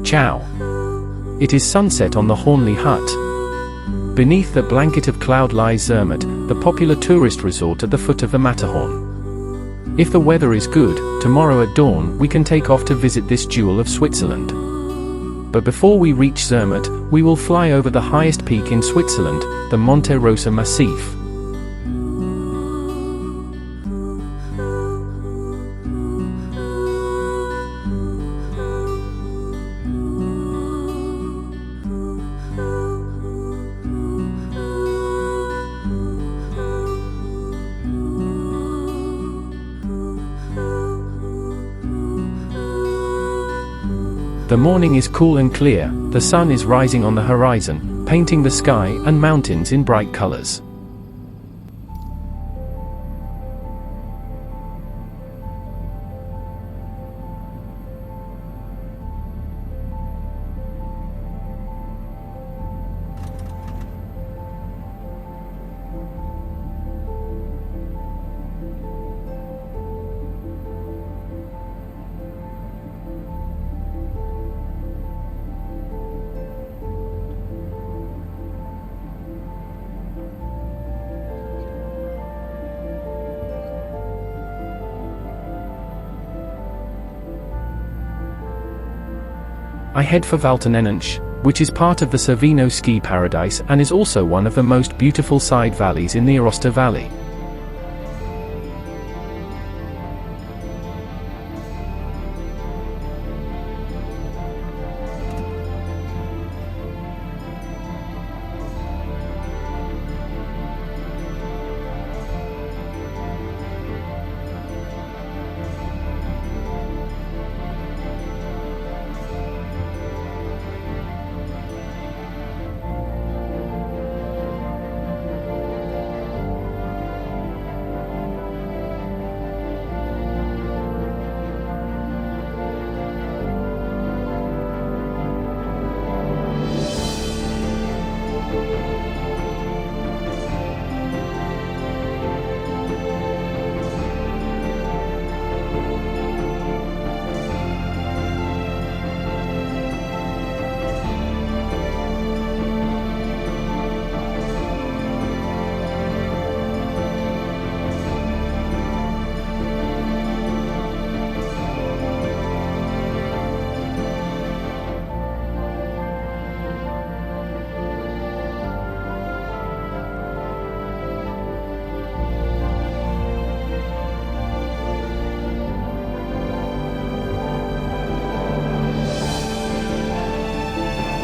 Ciao. It is sunset on the Hornley Hut. Beneath the blanket of cloud lies Zermatt, the popular tourist resort at the foot of the Matterhorn. If the weather is good, tomorrow at dawn we can take off to visit this jewel of Switzerland. But before we reach Zermatt, we will fly over the highest peak in Switzerland, the Monte Rosa Massif. The morning is cool and clear, the sun is rising on the horizon, painting the sky and mountains in bright colors. I head for Valternenunch, which is part of the Cervino ski paradise and is also one of the most beautiful side valleys in the Aosta Valley.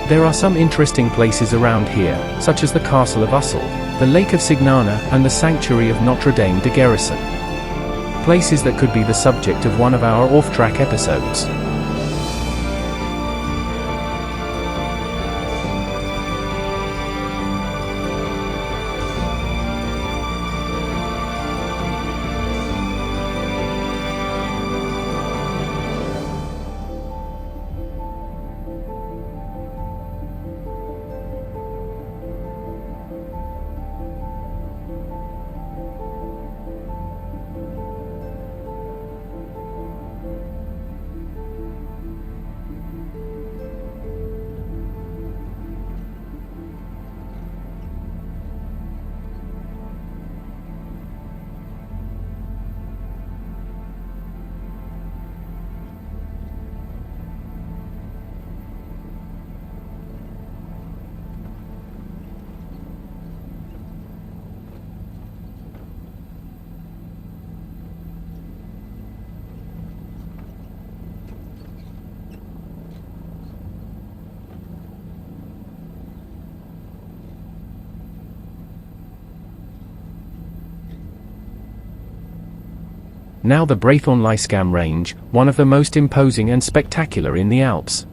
There are some interesting places around here, such as the Castle of Ussel, the Lake of Signana and the Sanctuary of Notre Dame de Guérison. Places that could be the subject of one of our off-track episodes. Now the Bréithorn-Lyscam range, one of the most imposing and spectacular in the Alps.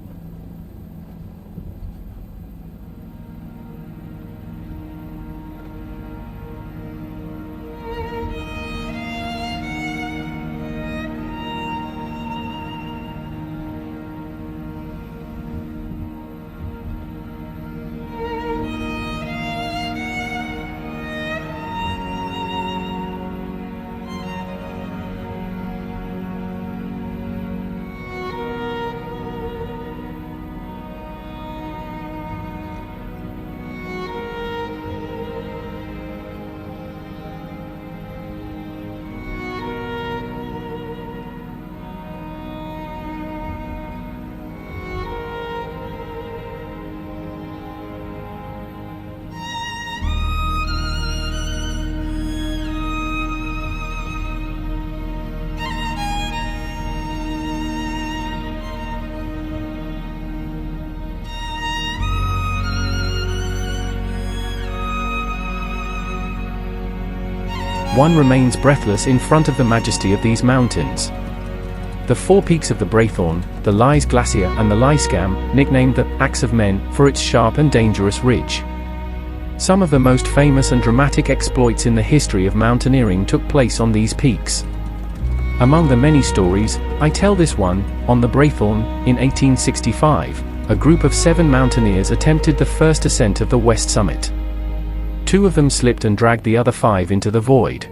one remains breathless in front of the majesty of these mountains. The four peaks of the Braithorn, the Lys Glacier and the Lyscam, nicknamed the Axe of Men for its sharp and dangerous ridge. Some of the most famous and dramatic exploits in the history of mountaineering took place on these peaks. Among the many stories, I tell this one. On the Braithorn, in 1865, a group of 7 mountaineers attempted the first ascent of the west summit. 2 of them slipped and dragged the other 5 into the void.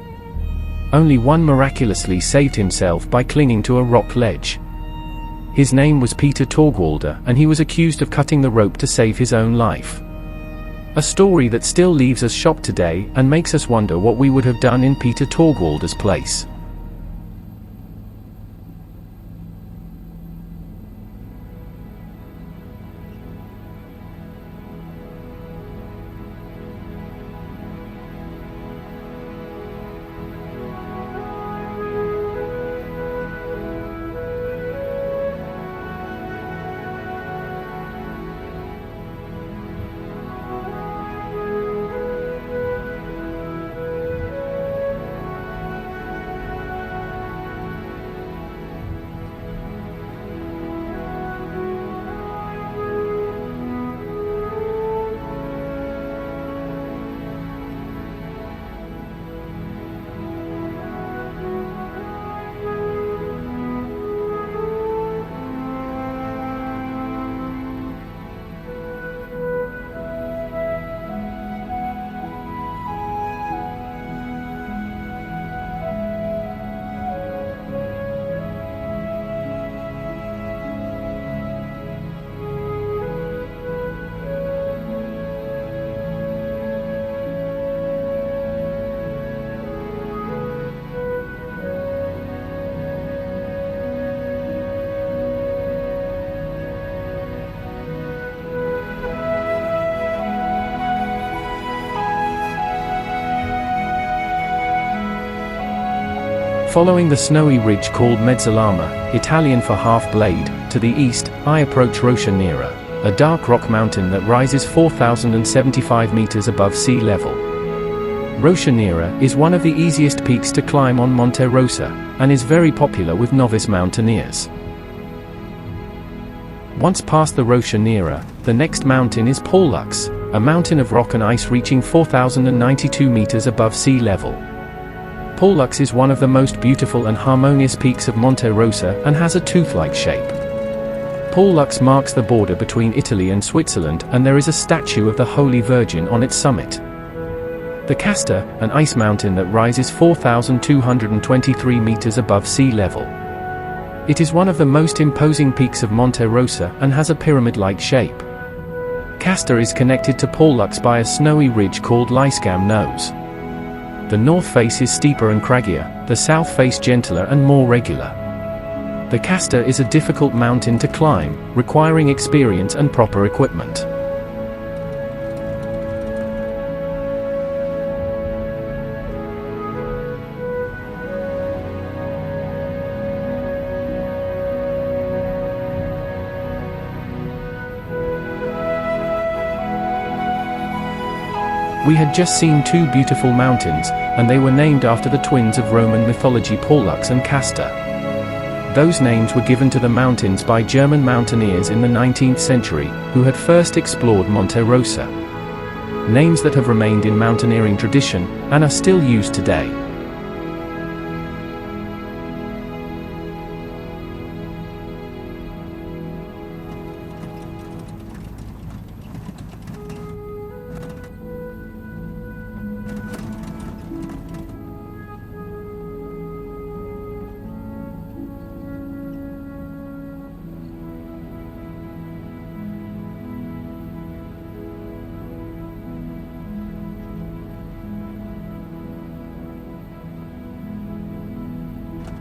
Only one miraculously saved himself by clinging to a rock ledge. His name was Peter Torgwalder, and he was accused of cutting the rope to save his own life. A story that still leaves us shocked today and makes us wonder what we would have done in Peter Torgwalder's place. Following the snowy ridge called Mezzalama, Italian for half-blade, to the east, I approach Rocha Nera, a dark rock mountain that rises 4,075 meters above sea level. Rocha Nera is one of the easiest peaks to climb on Monte Rosa, and is very popular with novice mountaineers. Once past the Rocha Nera, the next mountain is Pollux, a mountain of rock and ice reaching 4,092 meters above sea level. Pollux is one of the most beautiful and harmonious peaks of Monte Rosa and has a tooth-like shape. Pollux marks the border between Italy and Switzerland, and there is a statue of the Holy Virgin on its summit. The Casta, an ice mountain that rises 4,223 meters above sea level. It is one of the most imposing peaks of Monte Rosa and has a pyramid-like shape. Casta is connected to Pollux by a snowy ridge called Lyscam Nose. The north face is steeper and craggier, the south face gentler and more regular. The Casta is a difficult mountain to climb, requiring experience and proper equipment. We had just seen 2 beautiful mountains, and they were named after the twins of Roman mythology Pollux and Casta. Those names were given to the mountains by German mountaineers in the 19th century, who had first explored Monte Rosa. Names that have remained in mountaineering tradition, and are still used today.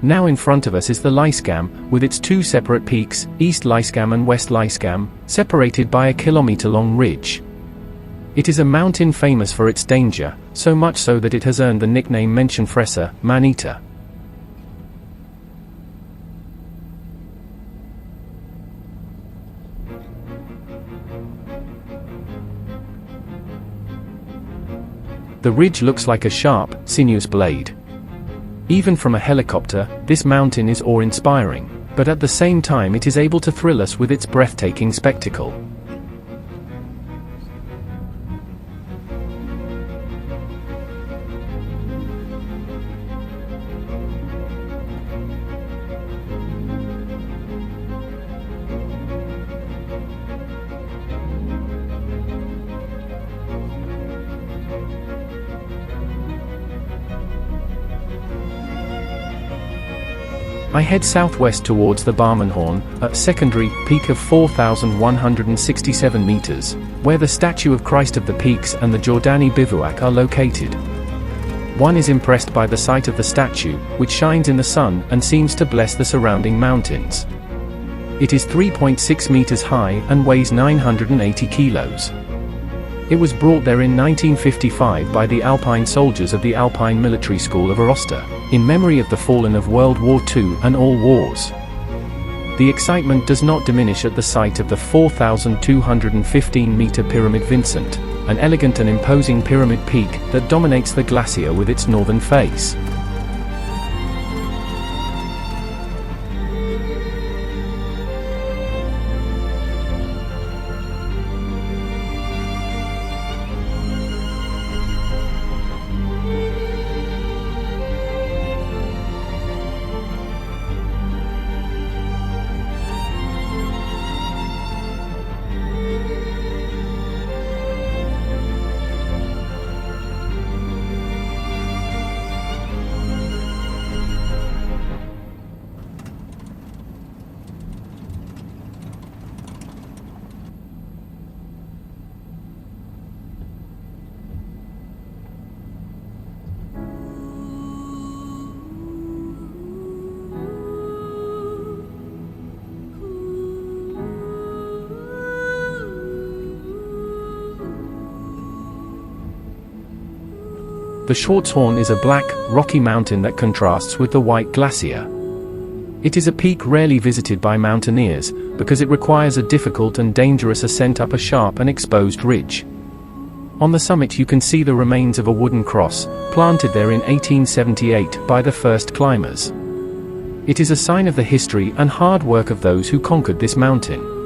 Now in front of us is the Lyscam, with its 2 separate peaks, East Lyscam and West Lyscam, separated by a kilometer-long ridge. It is a mountain famous for its danger, so much so that it has earned the nickname Menschenfresser, man-eater. The ridge looks like a sharp, sinuous blade. Even from a helicopter, this mountain is awe-inspiring, but at the same time it is able to thrill us with its breathtaking spectacle. I head southwest towards the Barmenhorn, a secondary peak of 4,167 meters, where the statue of Christ of the Peaks and the Jordani bivouac are located. One is impressed by the sight of the statue, which shines in the sun and seems to bless the surrounding mountains. It is 3.6 meters high and weighs 980 kilos. It was brought there in 1955 by the Alpine soldiers of the Alpine Military School of Aosta, in memory of the fallen of World War II and all wars. The excitement does not diminish at the sight of the 4,215-meter Pyramid Vincent, an elegant and imposing pyramid peak that dominates the glacier with its northern face. The Schwarzhorn is a black, rocky mountain that contrasts with the White Glacier. It is a peak rarely visited by mountaineers, because it requires a difficult and dangerous ascent up a sharp and exposed ridge. On the summit you can see the remains of a wooden cross, planted there in 1878 by the first climbers. It is a sign of the history and hard work of those who conquered this mountain.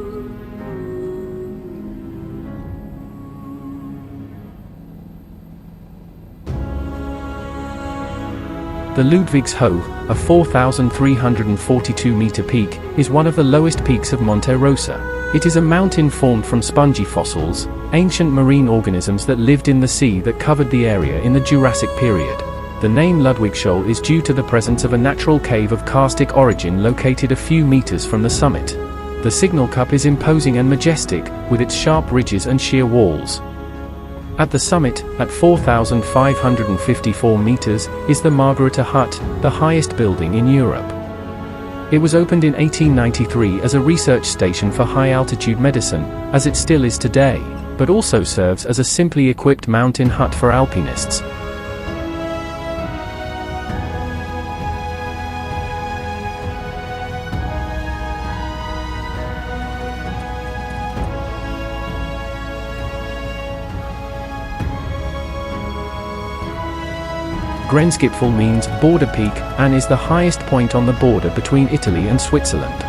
The Ludwigshohe, a 4,342-meter peak, is one of the lowest peaks of Monte Rosa. It is a mountain formed from spongy fossils, ancient marine organisms that lived in the sea that covered the area in the Jurassic period. The name Ludwigshohe is due to the presence of a natural cave of karstic origin located a few meters from the summit. The Signal Cup is imposing and majestic, with its sharp ridges and sheer walls. At the summit, at 4,554 meters, is the Margareta Hut, the highest building in Europe. It was opened in 1893 as a research station for high-altitude medicine, as it still is today, but also serves as a simply equipped mountain hut for alpinists. Grenzgipfel means border peak and is the highest point on the border between Italy and Switzerland.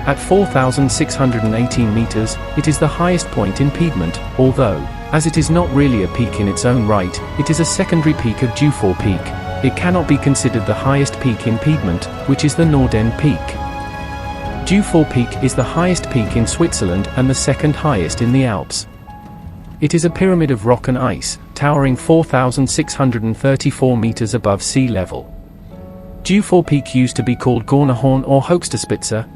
At 4,618 meters, it is the highest point in Piedmont, although, as it is not really a peak in its own right, it is a secondary peak of Dufour Peak. It cannot be considered the highest peak in Piedmont, which is the Norden Peak. Dufour Peak is the highest peak in Switzerland and the second highest in the Alps. It is a pyramid of rock and ice, towering 4,634 meters above sea level. Dufour Peak used to be called Gornerhorn or Hochste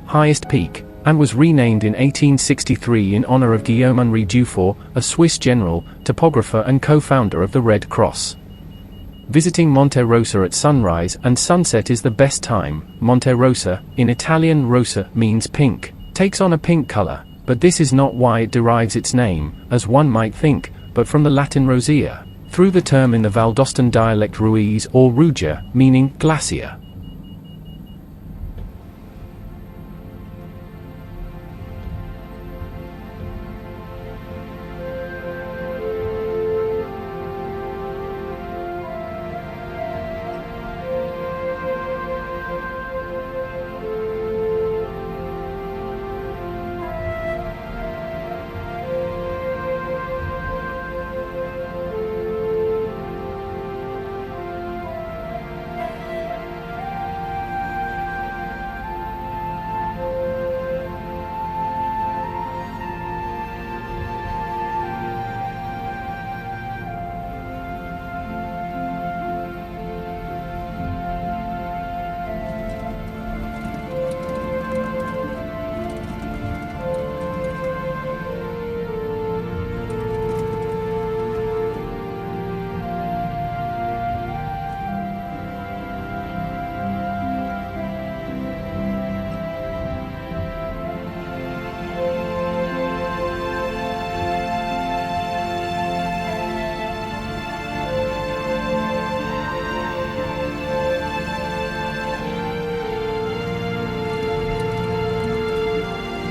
highest peak, and was renamed in 1863 in honor of Guillaume-Henri Dufour, a Swiss general, topographer and co-founder of the Red Cross. Visiting Monte Rosa at sunrise and sunset is the best time. Monte Rosa, in Italian rosa means pink, takes on a pink color. But this is not why it derives its name, as one might think, but from the Latin rosea, through the term in the Valdostan dialect ruiz or ruja, meaning glacier.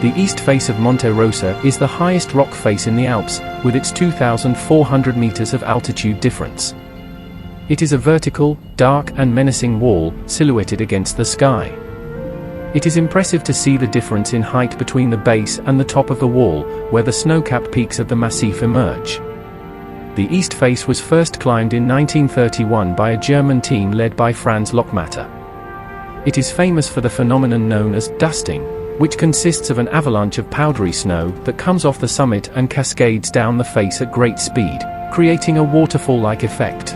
The east face of Monte Rosa is the highest rock face in the Alps, with its 2,400 meters of altitude difference. It is a vertical, dark and menacing wall, silhouetted against the sky. It is impressive to see the difference in height between the base and the top of the wall, where the snow-capped peaks of the massif emerge. The east face was first climbed in 1931 by a German team led by Franz Lochmatter. It is famous for the phenomenon known as dusting, which consists of an avalanche of powdery snow that comes off the summit and cascades down the face at great speed, creating a waterfall-like effect.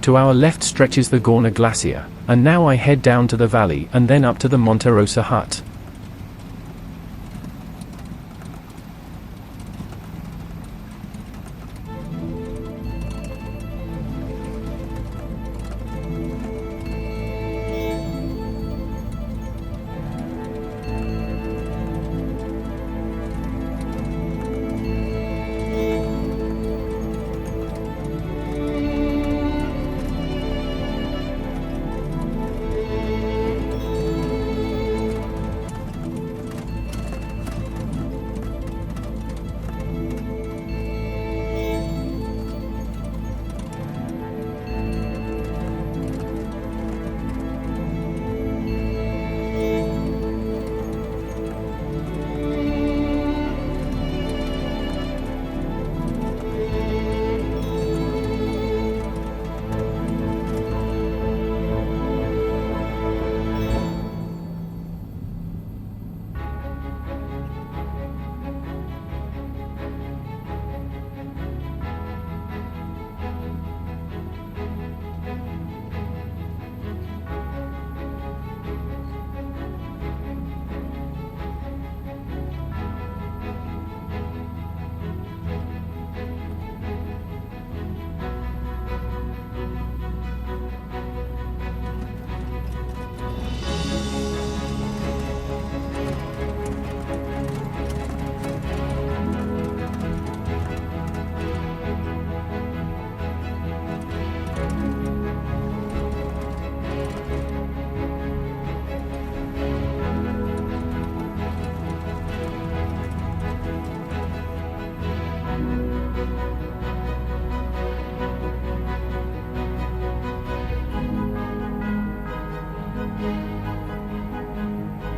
To our left stretches the Gorner Glacier, and now I head down to the valley and then up to the Monte Rosa hut.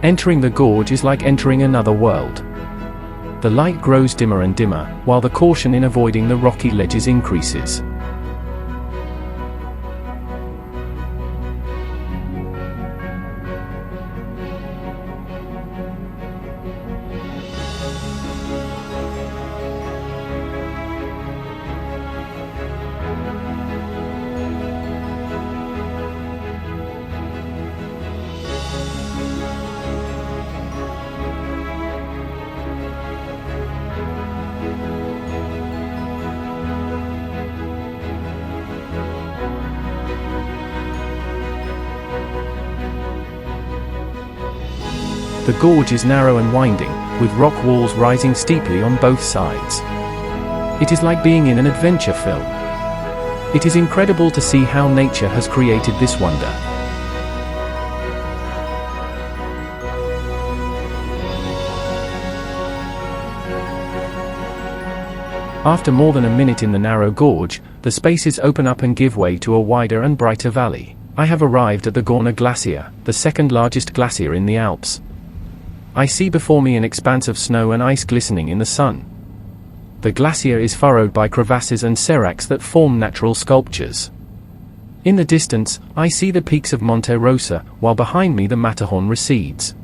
Entering the gorge is like entering another world. The light grows dimmer and dimmer, while the caution in avoiding the rocky ledges increases. The gorge is narrow and winding, with rock walls rising steeply on both sides. It is like being in an adventure film. It is incredible to see how nature has created this wonder. After more than a minute in the narrow gorge, the spaces open up and give way to a wider and brighter valley. I have arrived at the Gorner Glacier, the second largest glacier in the Alps. I see before me an expanse of snow and ice glistening in the sun. The glacier is furrowed by crevasses and seracs that form natural sculptures. In the distance, I see the peaks of Monte Rosa, while behind me the Matterhorn recedes.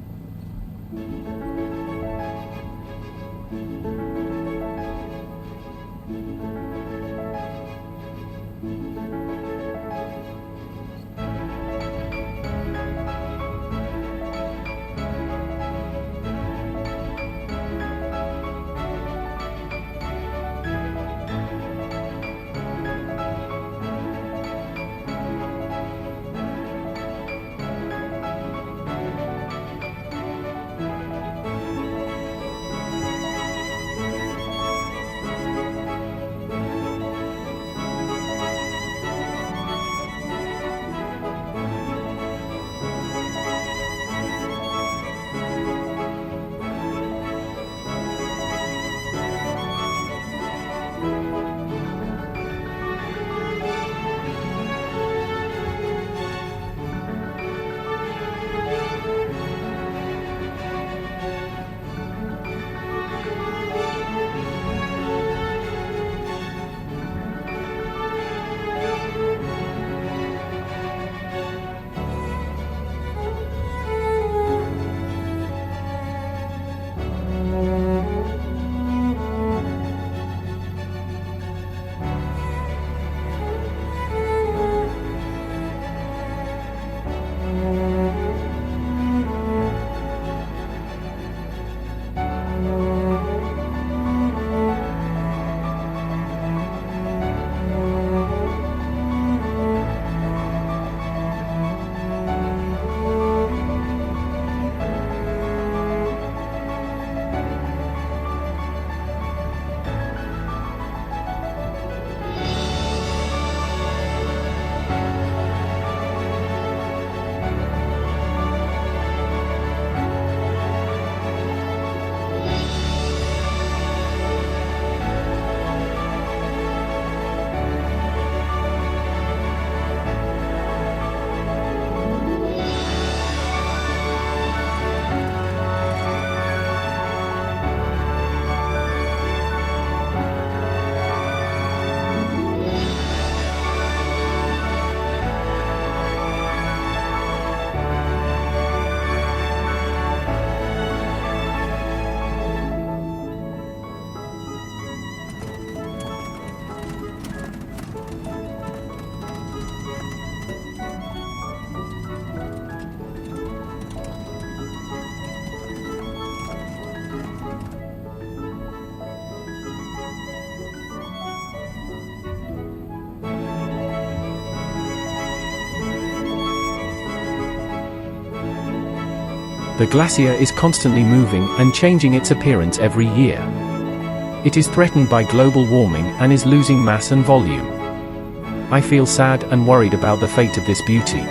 The glacier is constantly moving and changing its appearance every year. It is threatened by global warming and is losing mass and volume. I feel sad and worried about the fate of this beauty.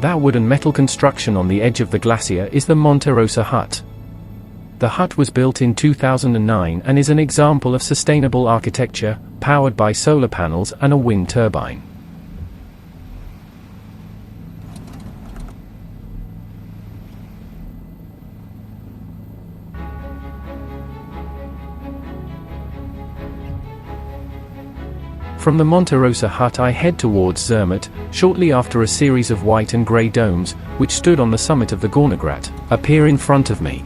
That wood and metal construction on the edge of the glacier is the Monte Rosa hut. The hut was built in 2009 and is an example of sustainable architecture, powered by solar panels and a wind turbine. From the Monte Rosa hut I head towards Zermatt, shortly after a series of white and grey domes, which stood on the summit of the Gornergrat, appear in front of me.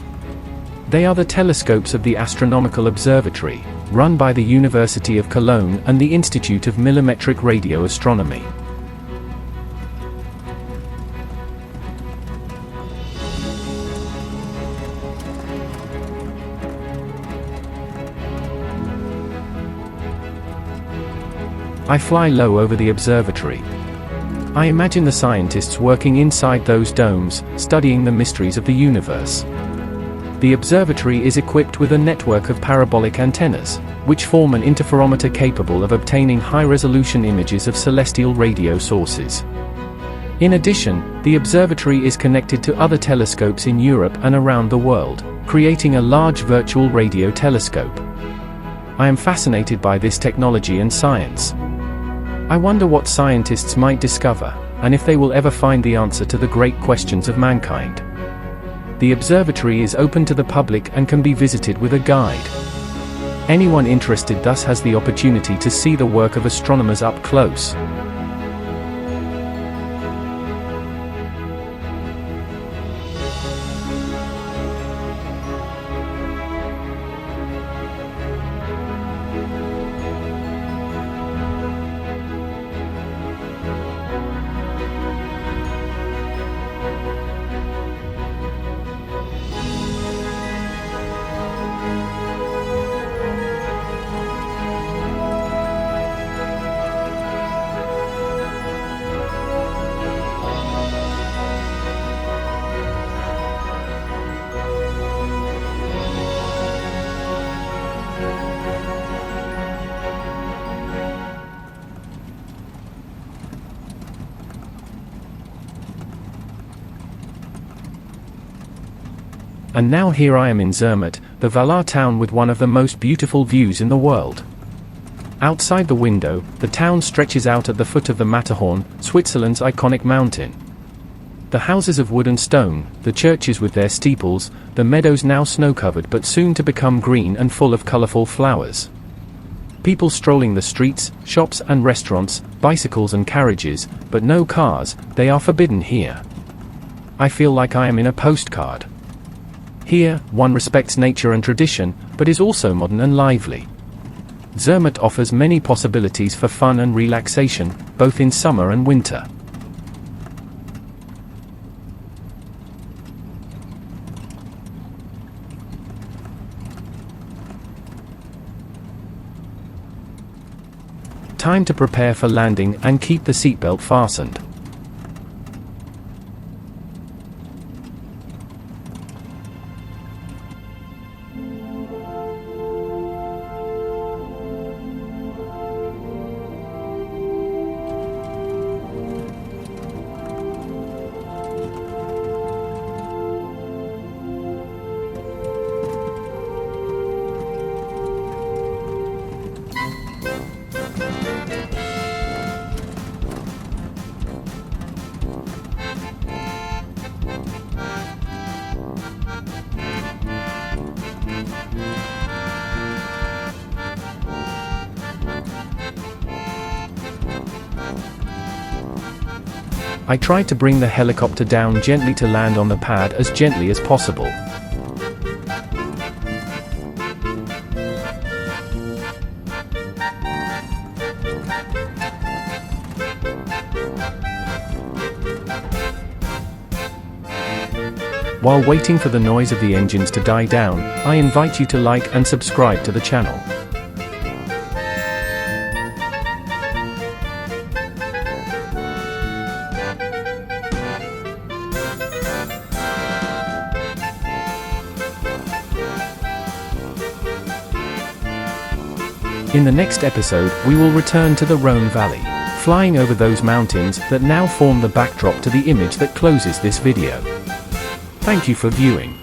They are the telescopes of the Astronomical Observatory, run by the University of Cologne and the Institute of Millimetric Radio Astronomy. I fly low over the observatory. I imagine the scientists working inside those domes, studying the mysteries of the universe. The observatory is equipped with a network of parabolic antennas, which form an interferometer capable of obtaining high-resolution images of celestial radio sources. In addition, the observatory is connected to other telescopes in Europe and around the world, creating a large virtual radio telescope. I am fascinated by this technology and science. I wonder what scientists might discover, and if they will ever find the answer to the great questions of mankind. The observatory is open to the public and can be visited with a guide. Anyone interested thus has the opportunity to see the work of astronomers up close. And now here I am in Zermatt, the Valar town with one of the most beautiful views in the world. Outside the window, the town stretches out at the foot of the Matterhorn, Switzerland's iconic mountain. The houses of wood and stone, the churches with their steeples, the meadows now snow-covered but soon to become green and full of colorful flowers. People strolling the streets, shops and restaurants, bicycles and carriages, but no cars, they are forbidden here. I feel like I am in a postcard. Here, one respects nature and tradition, but is also modern and lively. Zermatt offers many possibilities for fun and relaxation, both in summer and winter. Time to prepare for landing and keep the seatbelt fastened. I tried to bring the helicopter down gently to land on the pad as gently as possible. While waiting for the noise of the engines to die down, I invite you to like and subscribe to the channel. In the next episode, we will return to the Rhone Valley, flying over those mountains that now form the backdrop to the image that closes this video. Thank you for viewing.